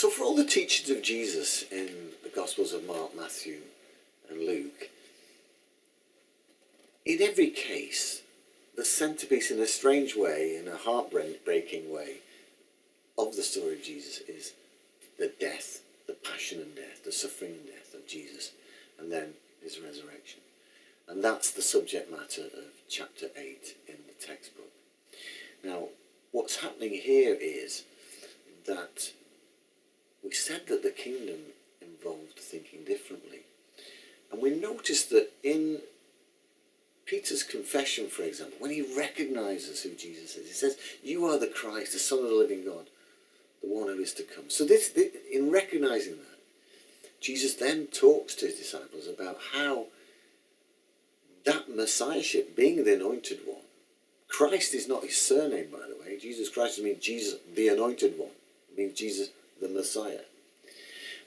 So for all the teachings of Jesus in the Gospels of Mark, Matthew and Luke, in every case, the centerpiece in a strange way, in a heartbreaking way, of the story of Jesus is the death, the passion and death, the suffering and death of Jesus, and then his resurrection. And that's the subject matter of chapter 8 in the textbook. Now, what's happening here is that we said that the kingdom involved thinking differently. And we noticed that in Peter's confession, for example, when he recognizes who Jesus is, he says, "You are the Christ, the Son of the living God, the one who is to come." So in recognizing that, Jesus then talks to his disciples about how that messiahship, being the anointed one, Christ is not his surname, by the way. Jesus Christ means Jesus, the anointed one. It means Jesus, the Messiah.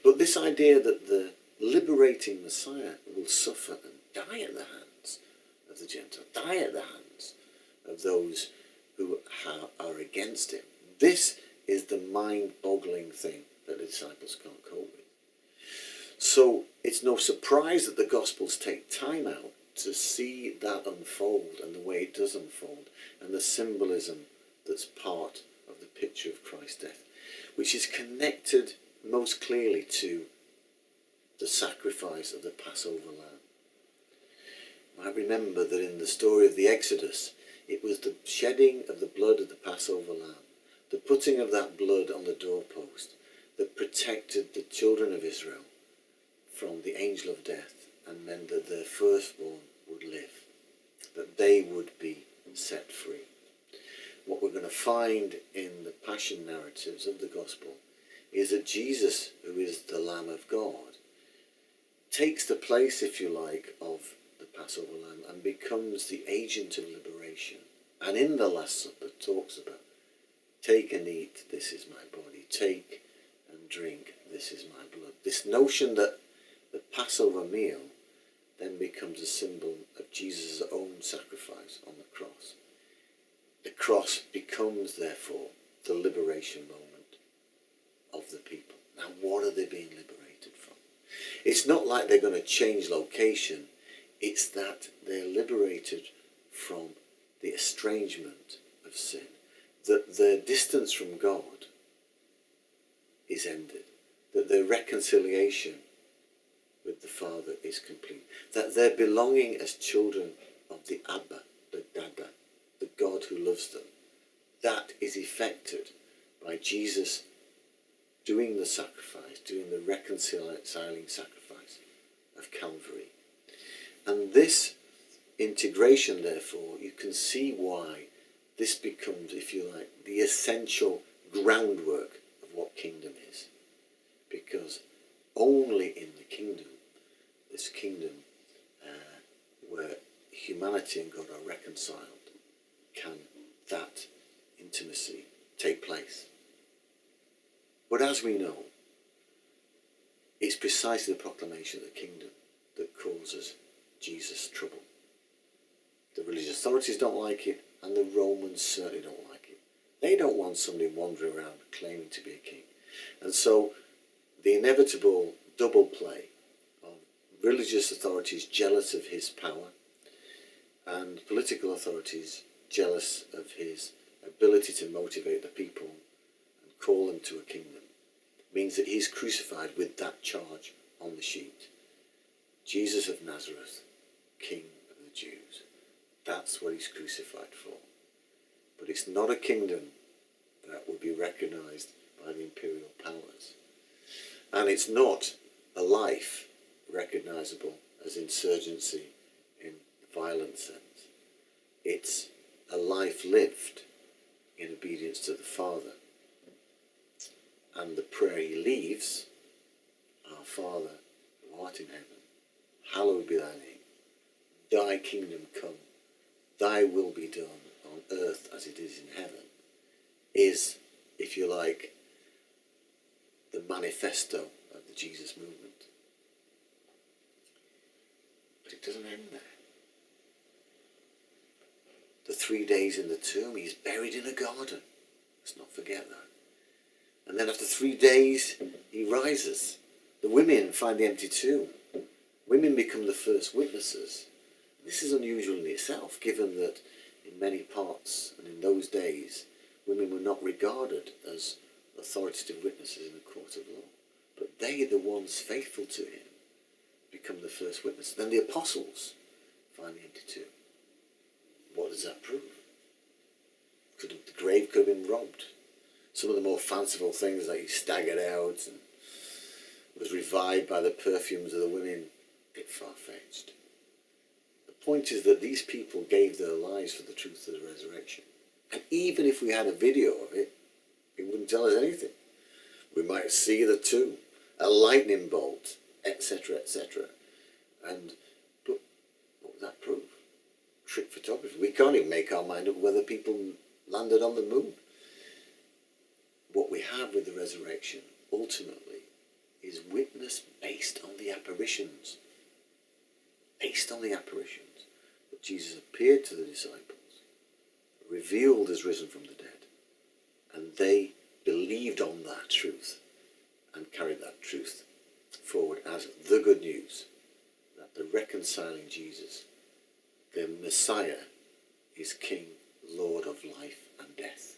But this idea that the liberating Messiah will suffer and die at the hands of the Gentiles, die at the hands of those who are against him. This is the mind-boggling thing that the disciples can't cope with. So it's no surprise that the Gospels take time out to see that unfold and the way it does unfold and the symbolism that's part of the picture of Christ's death, which is connected most clearly to the sacrifice of the Passover lamb. You might remember that in the story of the Exodus, it was the shedding of the blood of the Passover lamb, the putting of that blood on the doorpost, that protected the children of Israel from the angel of death and meant that their firstborn would live, that they would be set free. What we're going to find in the passion narratives of the gospel is that Jesus, who is the Lamb of God, takes the place, if you like, of the Passover lamb and becomes the agent of liberation. And in the Last Supper talks about, "Take and eat, this is my body. Take and drink, this is my blood." This notion that the Passover meal then becomes a symbol of Jesus' own sacrifice on the cross. The cross becomes, therefore, the liberation moment of the people. Now, what are they being liberated from? It's not like they're going to change location. It's that they're liberated from the estrangement of sin, that their distance from God is ended, that their reconciliation with the Father is complete, that their belonging as children of the Abba, the Dada, the God who loves them, that is effected by Jesus doing the sacrifice, doing the reconciling sacrifice of Calvary. And this integration, therefore, you can see why this becomes, if you like, the essential groundwork of what kingdom is. Because only in the kingdom, this kingdom where humanity and God are reconciled, can that intimacy take place. But as we know, it's precisely the proclamation of the kingdom that causes Jesus trouble. The religious authorities don't like it, and the Romans certainly don't like it. They don't want somebody wandering around claiming to be a king. And so the inevitable double play of religious authorities jealous of his power and political authorities jealous of his ability to motivate the people and call them to a kingdom means that he's crucified with that charge on the sheet. Jesus of Nazareth, King of the Jews. That's what he's crucified for. But it's not a kingdom that will be recognized by the imperial powers. And it's not a life recognizable as insurgency in the violent sense. It's a life lived in obedience to the Father. And the prayer he leaves, "Our Father, who art in heaven, hallowed be thy name. Thy kingdom come. Thy will be done on earth as it is in heaven," is, if you like, the manifesto of the Jesus movement. But it doesn't end there. The 3 days in the tomb, he's buried in a garden. Let's not forget that. And then after 3 days, he rises. The women find the empty tomb. Women become the first witnesses. This is unusual in itself, given that in many parts and in those days, women were not regarded as authoritative witnesses in a court of law. But they, the ones faithful to him, become the first witnesses. Then the apostles find the empty tomb. What does that prove? The grave could have been robbed. Some of the more fanciful things, like he staggered out and was revived by the perfumes of the women, a bit far-fetched. The point is that these people gave their lives for the truth of the resurrection. And even if we had a video of it, it wouldn't tell us anything. We might see the tomb, a lightning bolt, etc., etc. But what would that prove? Trick photography. We can't even make our mind up whether people landed on the moon. What we have with the resurrection, ultimately, is witness based on the apparitions. Based on the apparitions. That Jesus appeared to the disciples, revealed as risen from the dead, and they believed on that truth and carried that truth forward as the good news that the reconciling Jesus, the Messiah, is King, Lord of life and death.